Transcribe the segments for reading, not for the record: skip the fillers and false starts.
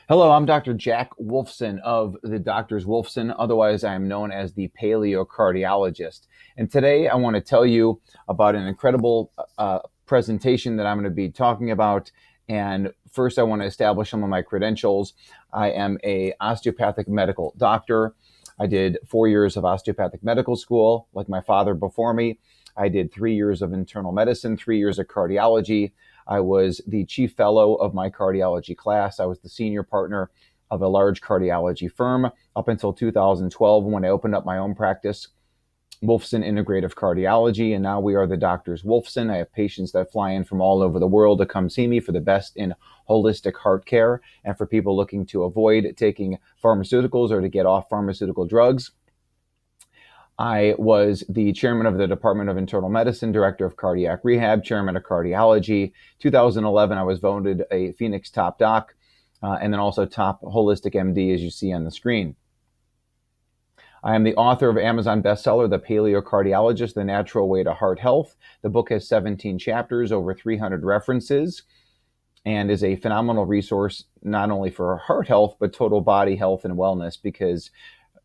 Hello, I'm Dr. Jack Wolfson of the Doctors Wolfson. Otherwise, I am known as the paleocardiologist. And today I want to tell you about an incredible presentation that I'm going to be talking about. And first, I want to establish some of my credentials. I am a osteopathic medical doctor. I did 4 years of osteopathic medical school, like my father before me. I did 3 years of internal medicine, 3 years of cardiology. I was the chief fellow of my cardiology class. I was the senior partner of a large cardiology firm up until 2012 when I opened up my own practice, Wolfson Integrative Cardiology, and now we are the Doctors Wolfson. I have patients that fly in from all over the world to come see me for the best in holistic heart care and for people looking to avoid taking pharmaceuticals or to get off pharmaceutical drugs. I was the chairman of the Department of Internal Medicine, director of cardiac rehab, chairman of cardiology. 2011, I was voted a Phoenix top doc, and then also top holistic MD, as you see on the screen. I am the author of Amazon bestseller, The Paleocardiologist, The Natural Way to Heart Health. The book has 17 chapters, over 300 references, and is a phenomenal resource not only for heart health, but total body health and wellness, because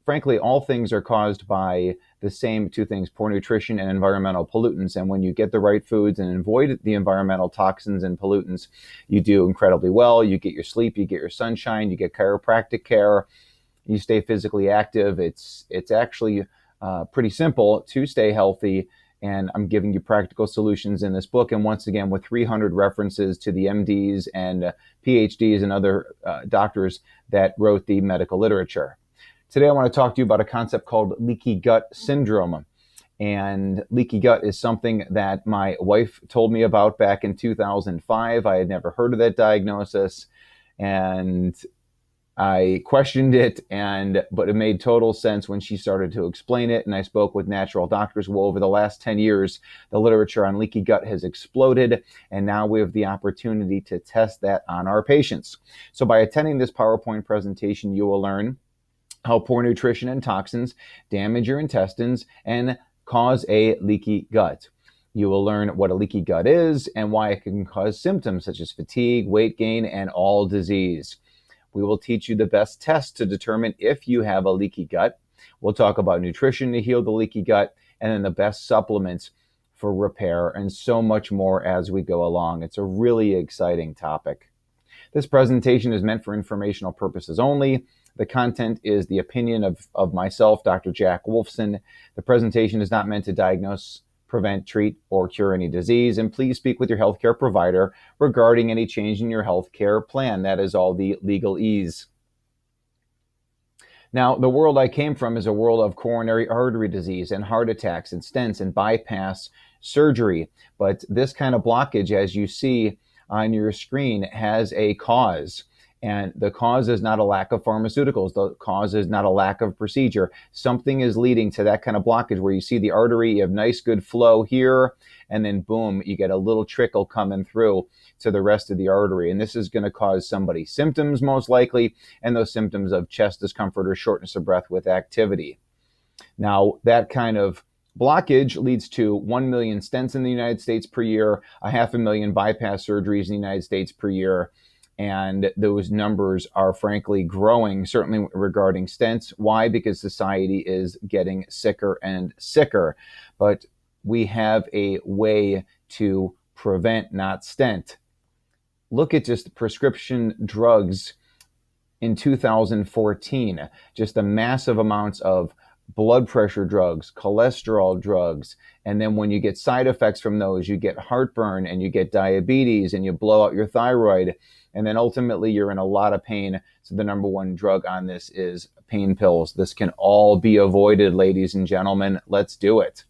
frankly, all things are caused by the same two things: poor nutrition and environmental pollutants. And when you get the right foods and avoid the environmental toxins and pollutants, you do incredibly well. You get your sleep, you get your sunshine, you get chiropractic care, you stay physically active. It's actually pretty simple to stay healthy. And I'm giving you practical solutions in this book. And once again, with 300 references to the MDs and PhDs and other doctors that wrote the medical literature. Today, I want to talk to you about a concept called leaky gut syndrome. And leaky gut is something that my wife told me about back in 2005. I had never heard of that diagnosis, and I questioned it, but it made total sense when she started to explain it. And I spoke with natural doctors. Well, over the last 10 years, the literature on leaky gut has exploded, and now we have the opportunity to test that on our patients. So by attending this PowerPoint presentation, you will learn how poor nutrition and toxins damage your intestines and cause a leaky gut. You will learn what a leaky gut is and why it can cause symptoms such as fatigue, weight gain, and all disease. We will teach you the best tests to determine if you have a leaky gut. We'll talk about nutrition to heal the leaky gut, and then the best supplements for repair, and so much more as we go along. It's a really exciting topic. This presentation is meant for informational purposes only. The content is the opinion of myself, Dr. Jack Wolfson. The presentation is not meant to diagnose, prevent, treat, or cure any disease. And please speak with your healthcare provider regarding any change in your healthcare plan. That is all the legalese. Now, the world I came from is a world of coronary artery disease and heart attacks and stents and bypass surgery. But this kind of blockage, as you see on your screen, has a cause. And the cause is not a lack of pharmaceuticals. The cause is not a lack of procedure. Something is leading to that kind of blockage where you see the artery, you have nice, good flow here, and then boom, you get a little trickle coming through to the rest of the artery. And this is going to cause somebody symptoms, most likely, and those symptoms of chest discomfort or shortness of breath with activity. Now, that kind of blockage leads to 1 million stents in the United States per year, 500,000 bypass surgeries in the United States per year. And those numbers are frankly growing, certainly regarding stents. Why? Because society is getting sicker and sicker. But we have a way to prevent, not stent. Look at just prescription drugs in 2014, just the massive amounts of blood pressure drugs, cholesterol drugs, and then when you get side effects from those, you get heartburn and you get diabetes and you blow out your thyroid, and then ultimately you're in a lot of pain. So the number one drug on this is pain pills. This can all be avoided, ladies and gentlemen. Let's do it.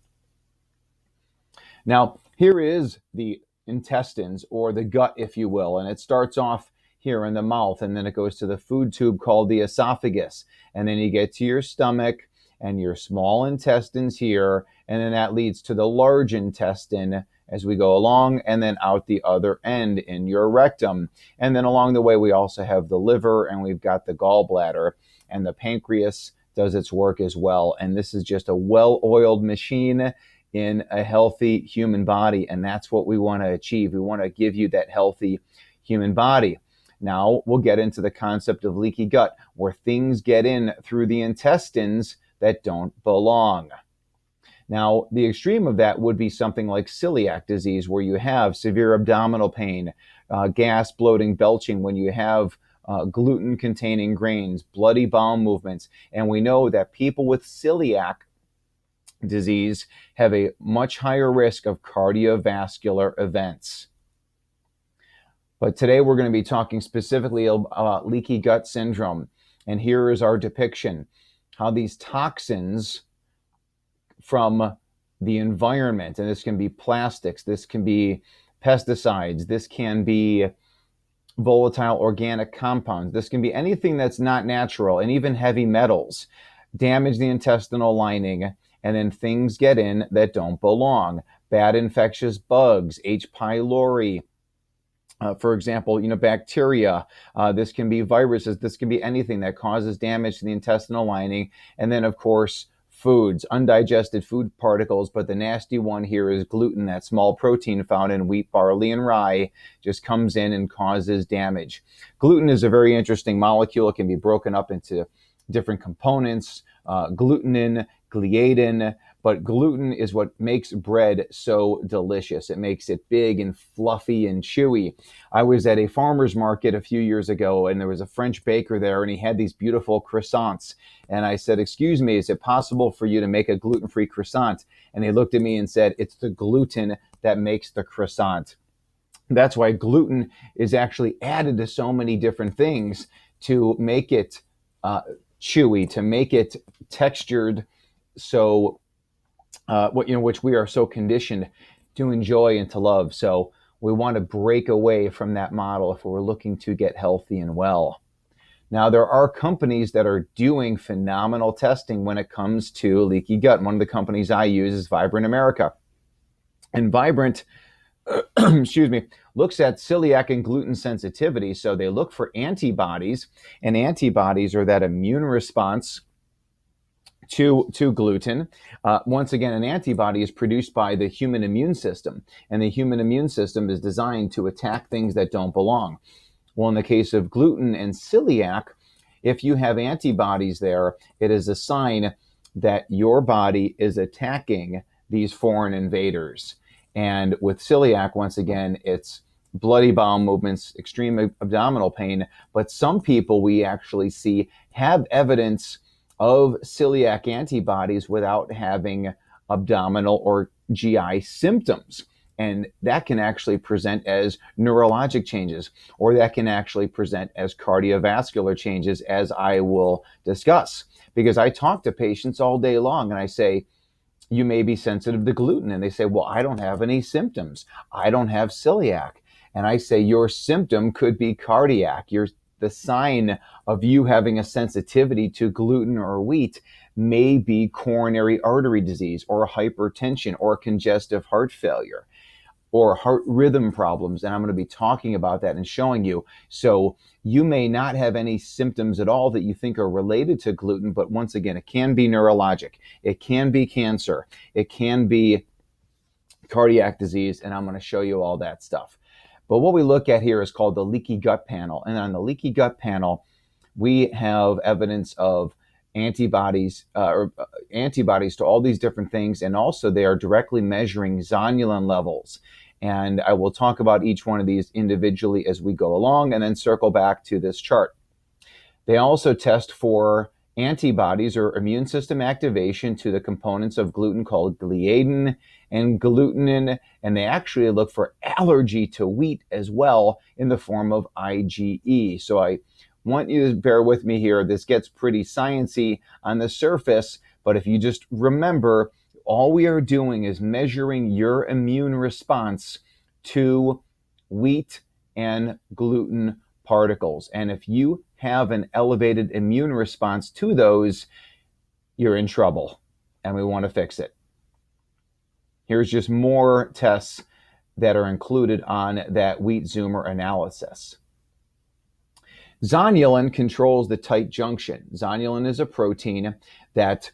Now, here is the intestines, or the gut, if you will, and it starts off here in the mouth, and then it goes to the food tube called the esophagus, and then you get to your stomach and your small intestines here, and then that leads to the large intestine as we go along, and then out the other end in your rectum. And then along the way, we also have the liver, and we've got the gallbladder, and the pancreas does its work as well. And this is just a well-oiled machine in a healthy human body, and that's what we want to achieve. We want to give you that healthy human body. Now we'll get into the concept of leaky gut, where things get in through the intestines that don't belong. Now, the extreme of that would be something like celiac disease, where you have severe abdominal pain, gas, bloating, belching, when you have gluten-containing grains, bloody bowel movements. And we know that people with celiac disease have a much higher risk of cardiovascular events. But today we're going to be talking specifically about leaky gut syndrome. And here is our depiction, how these toxins from the environment, and this can be plastics, this can be pesticides, this can be volatile organic compounds, this can be anything that's not natural, and even heavy metals, damage the intestinal lining, and then things get in that don't belong. Bad infectious bugs, H. pylori, for example, bacteria. This can be viruses. This can be anything that causes damage to the intestinal lining. And then, of course, foods, undigested food particles. But the nasty one here is gluten, that small protein found in wheat, barley, and rye, just comes in and causes damage. Gluten is a very interesting molecule. It can be broken up into different components, glutenin, gliadin, but gluten is what makes bread so delicious. It makes it big and fluffy and chewy. I was at a farmer's market a few years ago, and there was a French baker there, and he had these beautiful croissants. And I said, "Excuse me, is it possible for you to make a gluten-free croissant?" And he looked at me and said, "It's the gluten that makes the croissant." That's why gluten is actually added to so many different things to make it chewy, to make it textured, so which we are so conditioned to enjoy and to love. So we want to break away from that model if we're looking to get healthy and well. Now, there are companies that are doing phenomenal testing when it comes to leaky gut. One of the companies I use is Vibrant America. And Vibrant, excuse me, looks at celiac and gluten sensitivity. So they look for antibodies, and antibodies are that immune response to gluten. Once again, an antibody is produced by the human immune system, and the human immune system is designed to attack things that don't belong. Well, in the case of gluten and celiac, if you have antibodies there, it is a sign that your body is attacking these foreign invaders. And with celiac, once again, it's bloody bowel movements, extreme abdominal pain, but some people we actually see have evidence of celiac antibodies without having abdominal or GI symptoms. And that can actually present as neurologic changes, or that can actually present as cardiovascular changes, as I will discuss. Because I talk to patients all day long and I say, "You may be sensitive to gluten." And they say, "Well, I don't have any symptoms. I don't have celiac." And I say, "Your symptom could be cardiac. The sign of you having a sensitivity to gluten or wheat may be coronary artery disease, or hypertension, or congestive heart failure, or heart rhythm problems." And I'm going to be talking about that and showing you. So you may not have any symptoms at all that you think are related to gluten, but once again, it can be neurologic, it can be cancer, it can be cardiac disease, and I'm going to show you all that stuff. But what we look at here is called the leaky gut panel. And on the leaky gut panel, we have evidence of antibodies to all these different things. And also they are directly measuring zonulin levels. And I will talk about each one of these individually as we go along, and then circle back to this chart. They also test for antibodies or immune system activation to the components of gluten called gliadin and glutenin, and they actually look for allergy to wheat as well in the form of IgE. So I want you to bear with me here. This gets pretty sciencey on the surface, but if you just remember, all we are doing is measuring your immune response to wheat and gluten particles. And if you have an elevated immune response to those, you're in trouble, and we want to fix it. Here's just more tests that are included on that wheat zoomer analysis. Zonulin controls the tight junction. Zonulin is a protein that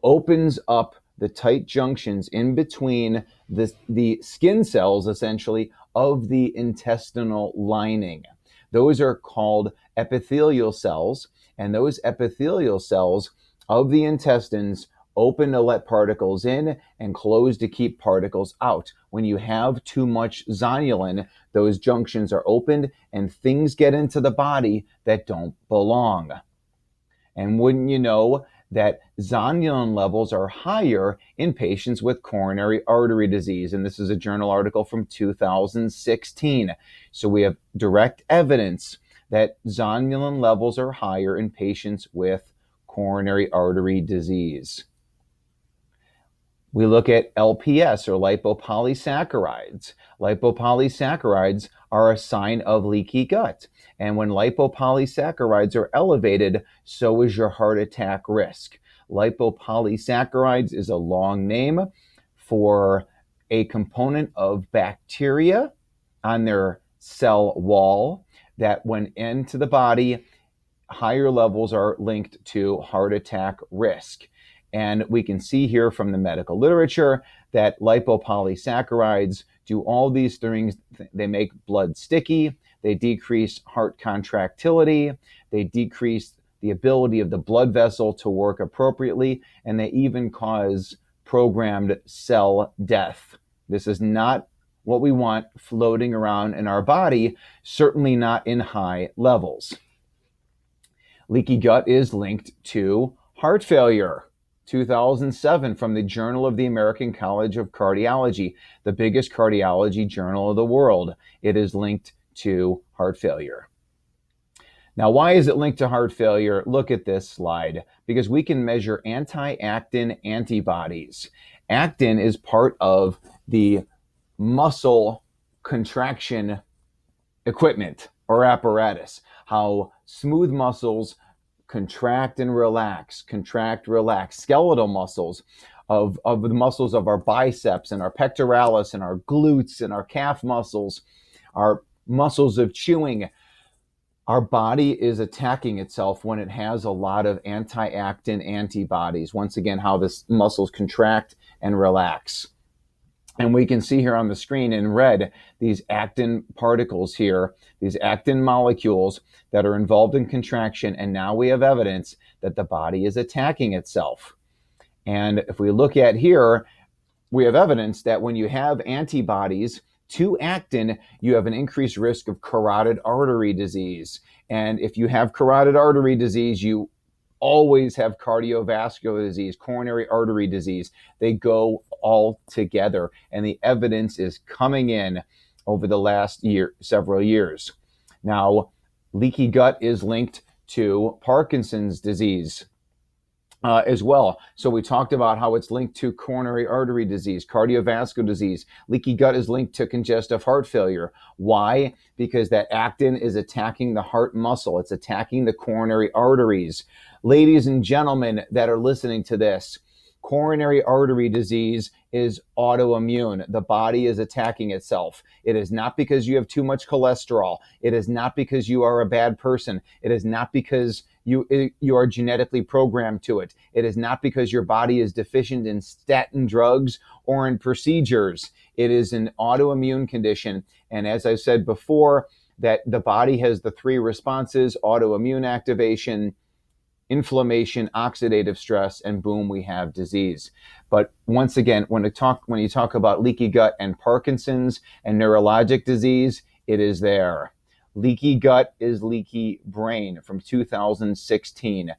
opens up the tight junctions in between the skin cells, essentially, of the intestinal lining. Those are called epithelial cells, and those epithelial cells of the intestines open to let particles in and close to keep particles out. When you have too much zonulin, those junctions are opened and things get into the body that don't belong. And wouldn't you know that zonulin levels are higher in patients with coronary artery disease? And this is a journal article from 2016. So we have direct evidence that zonulin levels are higher in patients with coronary artery disease. We look at LPS, or lipopolysaccharides. Lipopolysaccharides are a sign of leaky gut. And when lipopolysaccharides are elevated, so is your heart attack risk. Lipopolysaccharides is a long name for a component of bacteria on their cell wall that, when into the body, higher levels are linked to heart attack risk. And we can see here from the medical literature that lipopolysaccharides do all these things. They make blood sticky, they decrease heart contractility, they decrease the ability of the blood vessel to work appropriately, and they even cause programmed cell death. This is not what we want floating around in our body, certainly not in high levels. Leaky gut is linked to heart failure. 2007, from the Journal of the American College of Cardiology, the biggest cardiology journal of the world. It is linked to heart failure. Now, why is it linked to heart failure? Look at this slide, because we can measure anti-actin antibodies. Actin is part of the muscle contraction equipment or apparatus, how smooth muscles contract and relax, contract, relax. Skeletal muscles of the muscles of our biceps and our pectoralis and our glutes and our calf muscles, our muscles of chewing. Our body is attacking itself when it has a lot of anti-actin antibodies. Once again, how the muscles contract and relax. And we can see here on the screen in red, these actin particles here, these actin molecules that are involved in contraction. And now we have evidence that the body is attacking itself. And if we look at here, we have evidence that when you have antibodies to actin, you have an increased risk of carotid artery disease. And if you have carotid artery disease, you always have cardiovascular disease, coronary artery disease. They go all together, and the evidence is coming in over the last several years. Now, leaky gut is linked to Parkinson's disease as well. So we talked about how it's linked to coronary artery disease, cardiovascular disease. Leaky gut is linked to congestive heart failure. Why? Because that actin is attacking the heart muscle. It's attacking the coronary arteries. Ladies and gentlemen that are listening to this, coronary artery disease is autoimmune. The body is attacking itself. It is not because you have too much cholesterol. It is not because you are a bad person. It is not because you are genetically programmed to it. It is not because your body is deficient in statin drugs or in procedures. It is an autoimmune condition. And as I said before, that the body has the three responses: autoimmune activation, inflammation, oxidative stress, and boom, we have disease. But once again, when you talk about leaky gut and Parkinson's and neurologic disease, it is there. Leaky gut is leaky brain from 2016.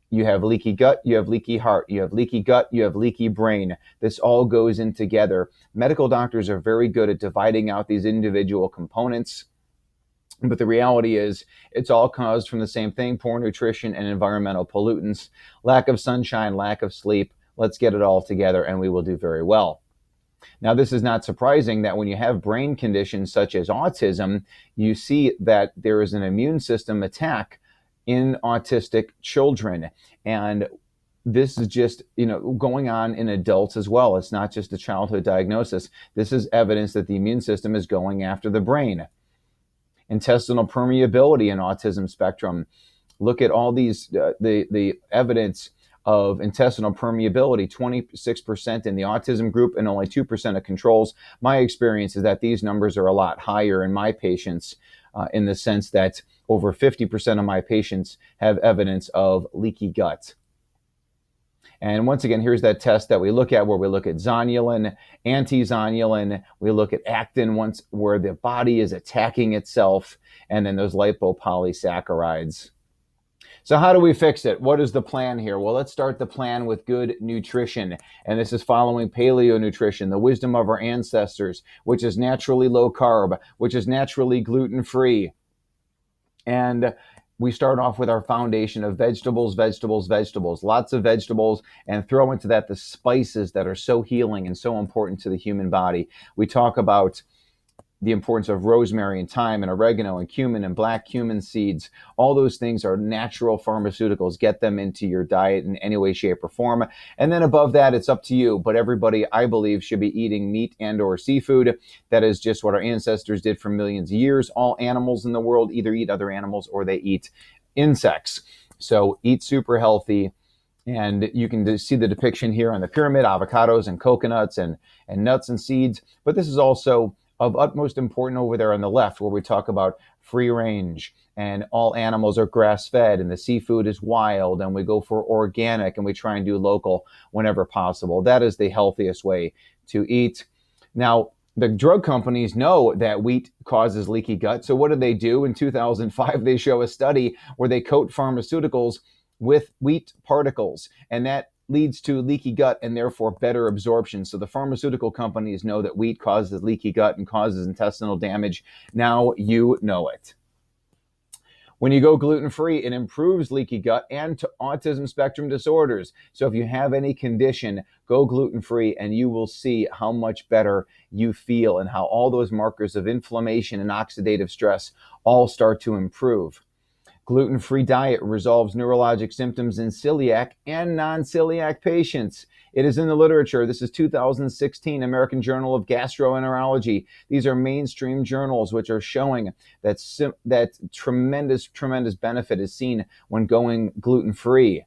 You have leaky gut, you have leaky heart, you have leaky gut, you have leaky brain. This all goes in together. Medical doctors are very good at dividing out these individual components. But the reality is, it's all caused from the same thing: poor nutrition and environmental pollutants, lack of sunshine, lack of sleep. Let's get it all together and we will do very well. Now, this is not surprising that when you have brain conditions such as autism, you see that there is an immune system attack in autistic children. And this is just, going on in adults as well. It's not just a childhood diagnosis. This is evidence that the immune system is going after the brain. Intestinal permeability in autism spectrum. Look at all these, the evidence of intestinal permeability, 26% in the autism group and only 2% of controls. My experience is that these numbers are a lot higher in my patients in the sense that over 50% of my patients have evidence of leaky gut. And once again, here's that test that we look at where we look at zonulin, anti-zonulin, we look at actin once where the body is attacking itself, and then those lipopolysaccharides. So how do we fix it? What is the plan here? Well, let's start the plan with good nutrition. And this is following paleo nutrition, the wisdom of our ancestors, which is naturally low carb, which is naturally gluten-free. And we start off with our foundation of vegetables, lots of vegetables, and throw into that the spices that are so healing and so important to the human body. We talk about the importance of rosemary and thyme and oregano and cumin and black cumin seeds. All those things are natural pharmaceuticals. Get them into your diet in any way, shape, or form. And then above that, it's up to you. But everybody, I believe, should be eating meat and or seafood. That is just what our ancestors did for millions of years. All animals in the world either eat other animals or they eat insects. So eat super healthy. And you can see the depiction here on the pyramid, avocados and coconuts and nuts and seeds. But this is also of utmost importance over there on the left, where we talk about free range and all animals are grass fed and the seafood is wild and we go for organic and we try and do local whenever possible. That is the healthiest way to eat. Now, the drug companies know that wheat causes leaky gut. So what do they do? In 2005, they show a study where they coat pharmaceuticals with wheat particles, and that leads to leaky gut and therefore better absorption. So the pharmaceutical companies know that wheat causes leaky gut and causes intestinal damage. Now you know it. When you go gluten-free, it improves leaky gut and autism spectrum disorders. So if you have any condition, go gluten-free and you will see how much better you feel and how all those markers of inflammation and oxidative stress all start to improve. Gluten-free diet resolves neurologic symptoms in celiac and non-celiac patients. It is in the literature. This is 2016 American Journal of Gastroenterology. These are mainstream journals which are showing that tremendous benefit is seen when going gluten-free.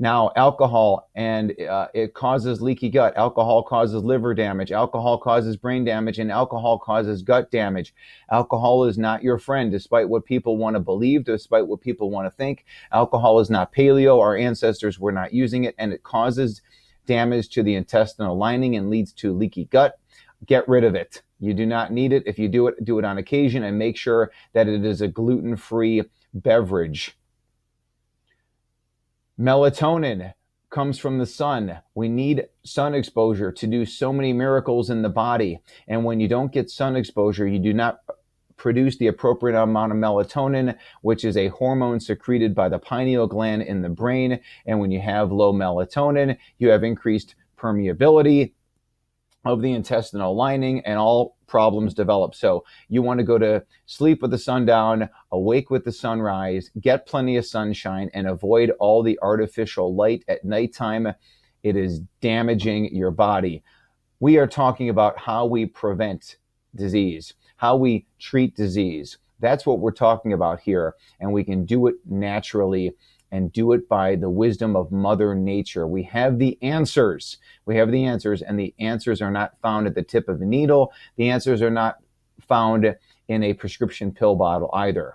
Now, alcohol, and it causes leaky gut. Alcohol causes liver damage. Alcohol causes brain damage, and alcohol causes gut damage. Alcohol is not your friend, despite what people want to believe, despite what people want to think. Alcohol is not paleo. Our ancestors were not using it, and it causes damage to the intestinal lining and leads to leaky gut. Get rid of it. You do not need it. If you do it on occasion, and make sure that it is a gluten-free beverage. Melatonin comes from the sun. We need sun exposure to do so many miracles in the body. And when you don't get sun exposure, you do not produce the appropriate amount of melatonin, which is a hormone secreted by the pineal gland in the brain. And when you have low melatonin, you have increased permeability of the intestinal lining and all problems develop. So you want to go to sleep with the sun down, awake with the sunrise, get plenty of sunshine, and avoid all the artificial light at nighttime. It is damaging your body. We are talking about how we prevent disease, how we treat disease. That's what we're talking about here. And we can do it naturally and do it by the wisdom of Mother Nature. We have the answers. We have the answers, and the answers are not found at the tip of a needle. The answers are not found in a prescription pill bottle either.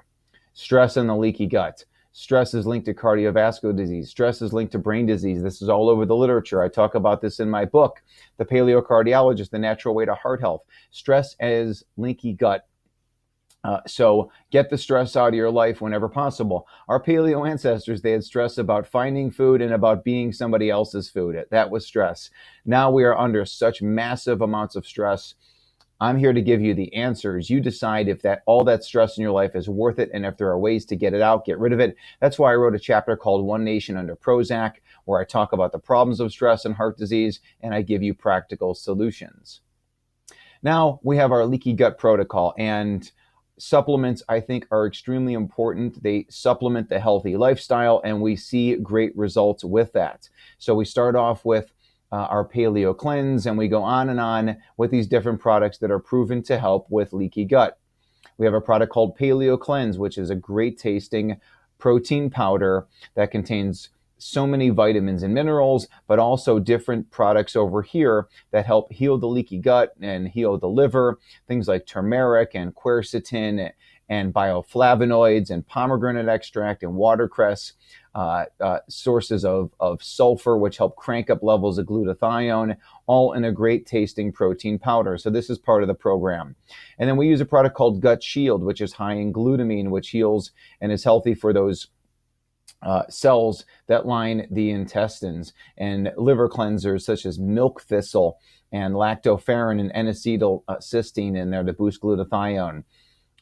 Stress and the leaky gut. Stress is linked to cardiovascular disease. Stress is linked to brain disease. This is all over the literature. I talk about this in my book, The Paleo Cardiologist, The Natural Way to Heart Health. Stress is leaky gut. So get the stress out of your life whenever possible. Our paleo ancestors, they had stress about finding food and about being somebody else's food. That was stress. Now we are under such massive amounts of stress. I'm here to give you the answers. You decide if all that stress in your life is worth it, and if there are ways to get it out, get rid of it. That's why I wrote a chapter called One Nation Under Prozac, where I talk about the problems of stress and heart disease, and I give you practical solutions. Now we have our leaky gut protocol, and supplements, I think, are extremely important. They supplement the healthy lifestyle, and we see great results with that. So we start off with our paleo cleanse, and we go on and on with these different products that are proven to help with leaky gut. We have a product called Paleo Cleanse, which is a great tasting protein powder that contains so many vitamins and minerals, but also different products over here that help heal the leaky gut and heal the liver, things like turmeric and quercetin and bioflavonoids and pomegranate extract and watercress, sources of sulfur, which help crank up levels of glutathione, all in a great tasting protein powder. So this is part of the program. And then we use a product called Gut Shield, which is high in glutamine, which heals and is healthy for those cells that line the intestines, and liver cleansers such as milk thistle and lactoferrin and N-acetylcysteine in there to boost glutathione.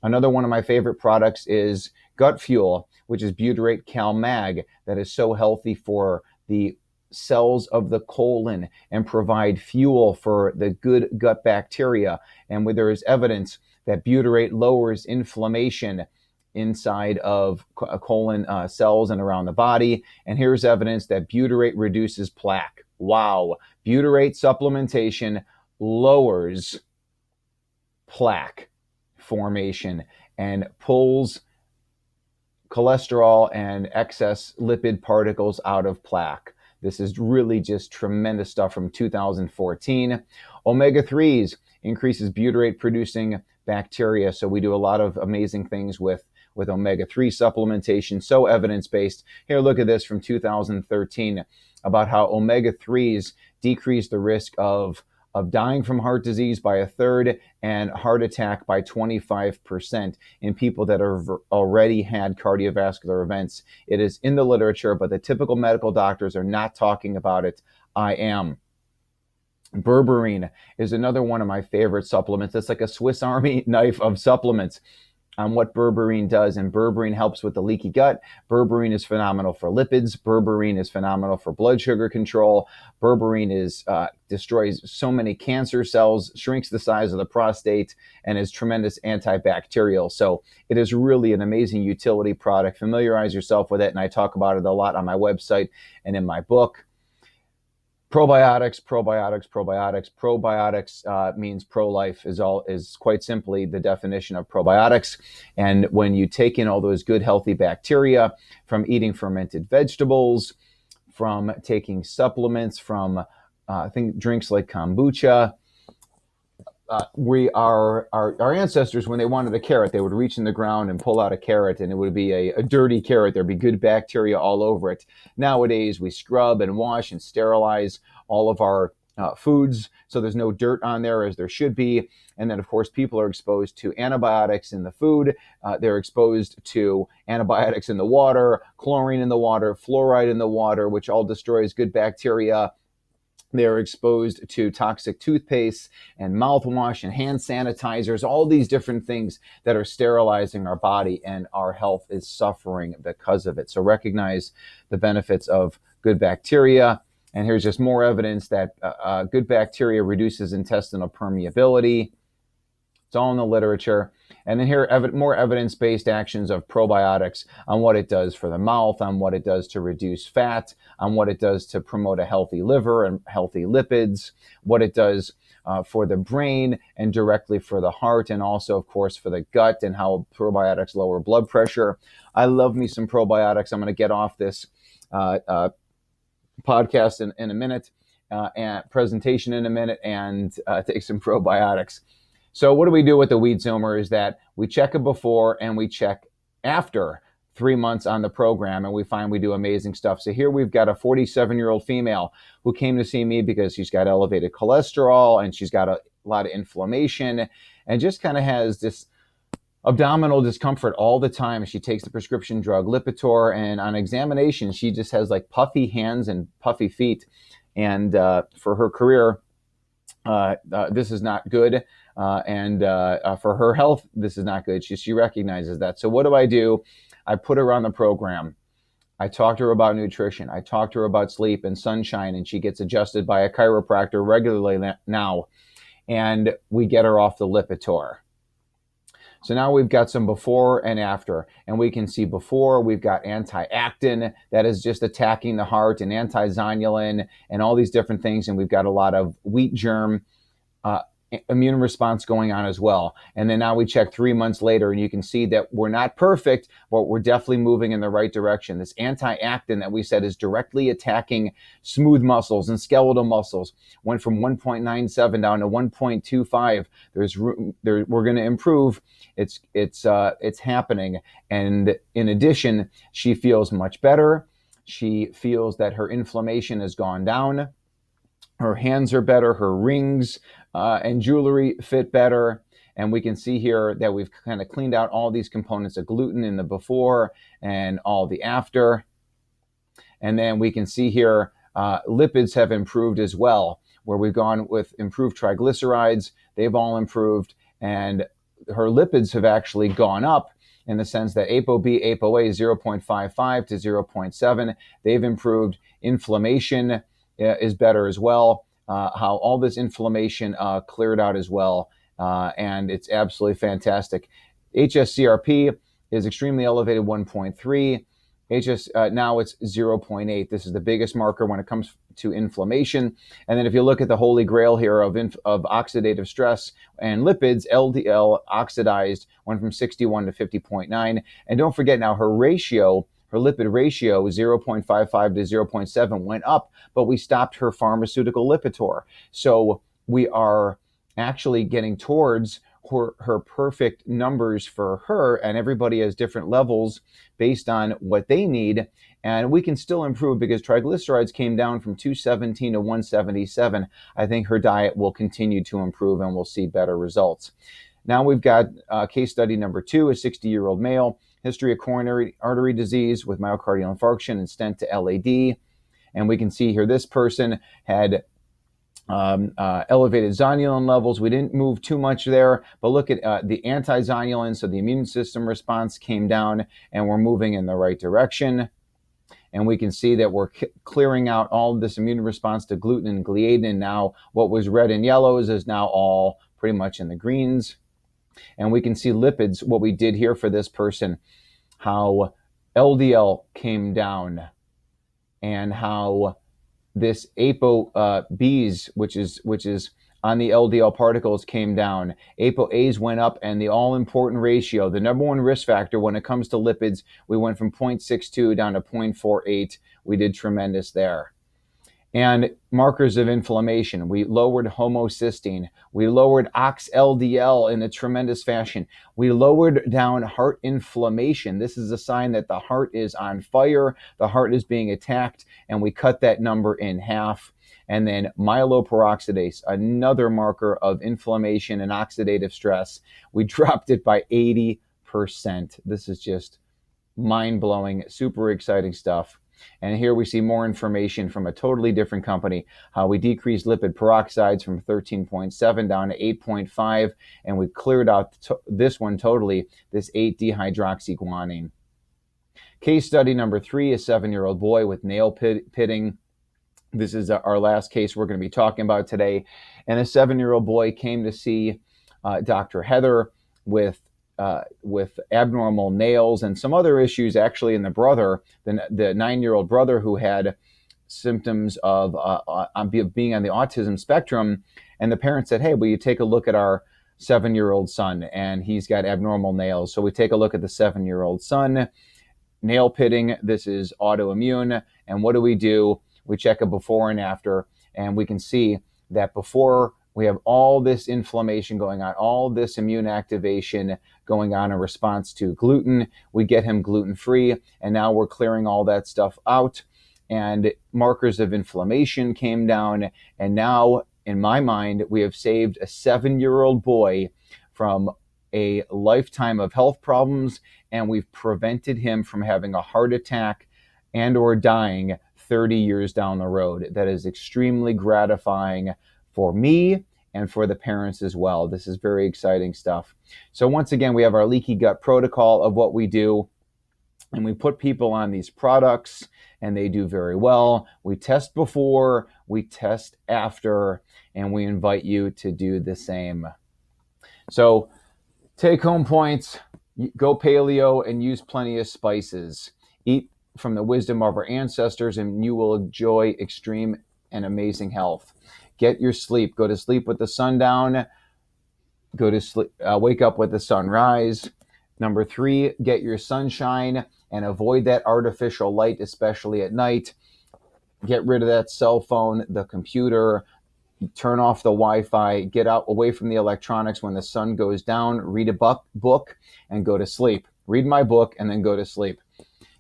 Another one of my favorite products is Gut Fuel, which is butyrate CalMag, that is so healthy for the cells of the colon and provide fuel for the good gut bacteria. And where there is evidence that butyrate lowers inflammation inside of colon cells and around the body. And here's evidence that butyrate reduces plaque. Wow. Butyrate supplementation lowers plaque formation and pulls cholesterol and excess lipid particles out of plaque. This is really just tremendous stuff from 2014. Omega-3s increases butyrate producing bacteria. So we do a lot of amazing things with omega-3 supplementation, so evidence-based. Here, look at this from 2013 about how omega-3s decrease the risk of dying from heart disease by a third and heart attack by 25% in people that have already had cardiovascular events. It is in the literature, but the typical medical doctors are not talking about it. I am. Berberine is another one of my favorite supplements. It's like a Swiss Army knife of supplements on what berberine does. And berberine helps with the leaky gut. Berberine is phenomenal for lipids. Berberine is phenomenal for blood sugar control. Berberine destroys so many cancer cells, shrinks the size of the prostate, and is tremendous antibacterial. So it is really an amazing utility product. Familiarize yourself with it, and I talk about it a lot on my website and in my book. Probiotics, probiotics, probiotics. Probiotics means pro-life is quite simply the definition of probiotics. And when you take in all those good, healthy bacteria from eating fermented vegetables, from taking supplements, from drinks like kombucha, our ancestors, when they wanted a carrot, they would reach in the ground and pull out a carrot, and it would be a dirty carrot. There'd be good bacteria all over it. Nowadays, we scrub and wash and sterilize all of our foods, so there's no dirt on there as there should be. And then, of course, people are exposed to antibiotics in the food. They're exposed to antibiotics in the water, chlorine in the water, fluoride in the water, which all destroys good bacteria. They're exposed to toxic toothpaste and mouthwash and hand sanitizers, all these different things that are sterilizing our body, and our health is suffering because of it. So recognize the benefits of good bacteria. And here's just more evidence that good bacteria reduces intestinal permeability. It's all in the literature. And then here, more evidence-based actions of probiotics on what it does for the mouth, on what it does to reduce fat, on what it does to promote a healthy liver and healthy lipids, what it does for the brain and directly for the heart, and also, of course, for the gut, and how probiotics lower blood pressure. I love me some probiotics. I'm going to get off this podcast in a minute, and presentation in a minute, and take some probiotics. So what do we do with the Weed Zoomer is that we check it before and we check after 3 months on the program, and we find we do amazing stuff. So here we've got a 47-year-old female who came to see me because she's got elevated cholesterol and she's got a lot of inflammation and just kind of has this abdominal discomfort all the time. She takes the prescription drug Lipitor, and on examination, she just has like puffy hands and puffy feet. And for her career, this is not good. And for her health, this is not good. She recognizes that. So what do? I put her on the program. I talk to her about nutrition. I talk to her about sleep and sunshine, and she gets adjusted by a chiropractor regularly now. And we get her off the Lipitor. So now we've got some before and after, and we can see before we've got anti-actin that is just attacking the heart, and anti-zonulin and all these different things. And we've got a lot of wheat germ immune response going on as well. And then now we check 3 months later, and you can see that we're not perfect, but we're definitely moving in the right direction. This anti-actin that we said is directly attacking smooth muscles and skeletal muscles went from 1.97 down to 1.25. There's room there. We're going to improve. It's happening. And in addition, she feels much better. She feels that her inflammation has gone down. Her hands are better. Her rings and jewelry fit better. And we can see here that we've kind of cleaned out all these components of gluten in the before and all the after. And then we can see here lipids have improved as well, where we've gone with improved triglycerides. They've all improved. And her lipids have actually gone up in the sense that ApoB, ApoA is 0.55 to 0.7. They've improved. Inflammation is better as well. How all this inflammation cleared out as well. And it's absolutely fantastic. HSCRP is extremely elevated, 1.3. Now it's 0.8. This is the biggest marker when it comes to inflammation. And then if you look at the holy grail here of oxidative stress and lipids, LDL oxidized went from 61 to 50.9. And don't forget now her lipid ratio, 0.55 to 0.7 went up, but we stopped her pharmaceutical Lipitor. So we are actually getting towards her perfect numbers for her, and everybody has different levels based on what they need. And we can still improve because triglycerides came down from 217 to 177. I think her diet will continue to improve and we'll see better results. Now we've got case study number 2, a 60-year-old male, history of coronary artery disease with myocardial infarction and stent to LAD. And we can see here this person had elevated zonulin levels. We didn't move too much there, but look at the anti-zonulin, so the immune system response came down, and we're moving in the right direction. And we can see that we're clearing out all of this immune response to gluten and gliadin. And now what was red and yellows is now all pretty much in the greens. And we can see lipids, what we did here for this person, how LDL came down and how this ApoBs, which is on the LDL particles, came down. ApoAs went up, and the all-important ratio, the number one risk factor when it comes to lipids, we went from 0.62 down to 0.48. We did tremendous there. And markers of inflammation, we lowered homocysteine. We lowered ox-LDL in a tremendous fashion. We lowered down heart inflammation. This is a sign that the heart is on fire, the heart is being attacked, and we cut that number in half. And then myeloperoxidase, another marker of inflammation and oxidative stress, we dropped it by 80%. This is just mind-blowing, super exciting stuff. And here we see more information from a totally different company, how we decreased lipid peroxides from 13.7 down to 8.5, and we cleared out this one totally, this 8-dehydroxyguanine. Case study number 3, a 7-year-old boy with nail pitting. This is our last case we're going to be talking about today. And a 7-year-old boy came to see Dr. Heather with abnormal nails and some other issues actually in the brother, the 9-year-old brother who had symptoms of being on the autism spectrum. And the parents said, hey, will you take a look at our 7-year-old son? And he's got abnormal nails. So we take a look at the 7-year-old son, nail pitting. This is autoimmune. And what do? We check a before and after, and we can see that before we have all this inflammation going on, all this immune activation going on in response to gluten. We get him gluten-free, and now we're clearing all that stuff out. And markers of inflammation came down, and now, in my mind, we have saved a 7-year-old boy from a lifetime of health problems, and we've prevented him from having a heart attack and or dying 30 years down the road. That is extremely gratifying for me and for the parents as well. This is very exciting stuff. So once again, we have our leaky gut protocol of what we do, and we put people on these products, and they do very well. We test before, we test after, and we invite you to do the same. So take-home points, go paleo and use plenty of spices. Eat from the wisdom of our ancestors, and you will enjoy extreme and amazing health. Get your sleep. Go to sleep with the sun down. Go to sleep, wake up with the sunrise. Number 3, get your sunshine and avoid that artificial light, especially at night. Get rid of that cell phone, the computer, turn off the Wi-Fi, get out away from the electronics when the sun goes down, read a book, and go to sleep. Read my book and then go to sleep.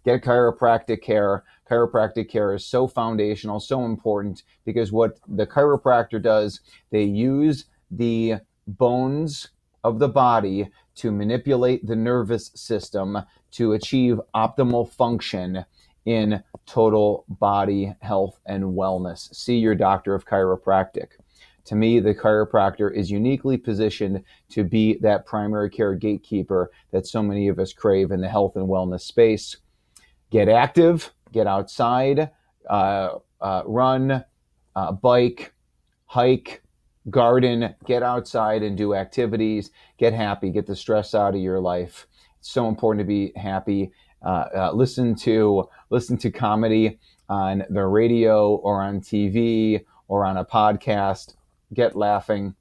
Get chiropractic care. Chiropractic care is so foundational, so important, because what the chiropractor does, they use the bones of the body to manipulate the nervous system to achieve optimal function in total body health and wellness. See your doctor of chiropractic. To me, the chiropractor is uniquely positioned to be that primary care gatekeeper that so many of us crave in the health and wellness space. Get active, get outside, run, bike, hike, garden, get outside and do activities, get happy, get the stress out of your life. It's so important to be happy. Listen to comedy on the radio or on TV or on a podcast. Get laughing.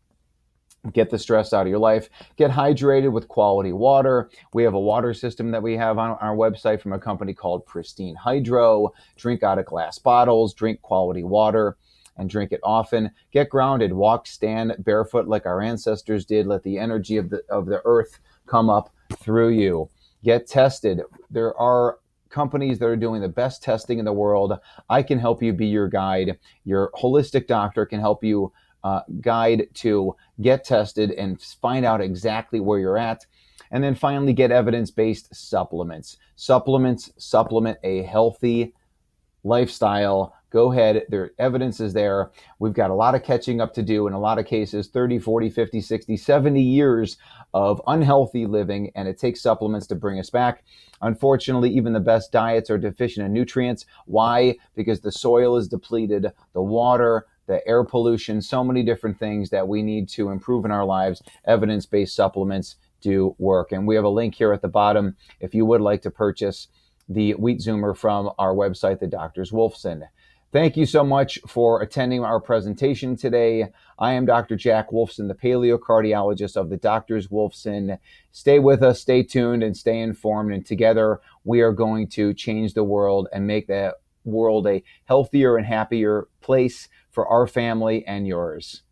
Get the stress out of your life. Get hydrated with quality water. We have a water system that we have on our website from a company called Pristine Hydro. Drink out of glass bottles, drink quality water, and drink it often. Get grounded. Walk, stand barefoot like our ancestors did. Let the energy of the earth come up through you. Get tested. There are companies that are doing the best testing in the world. I can help you be your guide. Your holistic doctor can help you guide to get tested and find out exactly where you're at. And then finally, get evidence-based supplements. Supplement a healthy lifestyle. Go ahead. Their evidence is there. We've got a lot of catching up to do in a lot of cases, 30, 40, 50, 60, 70 years of unhealthy living, and it takes supplements to bring us back. Unfortunately, even the best diets are deficient in nutrients. Why? Because the soil is depleted, the water, the air pollution, so many different things that we need to improve in our lives. Evidence-based supplements do work. And we have a link here at the bottom if you would like to purchase the Wheat Zoomer from our website, the Doctor's Wolfson. Thank you so much for attending our presentation today. I am Dr. Jack Wolfson, the paleocardiologist of the Doctor's Wolfson. Stay with us, stay tuned, and stay informed. And together, we are going to change the world and make that world a healthier and happier place for our family and yours.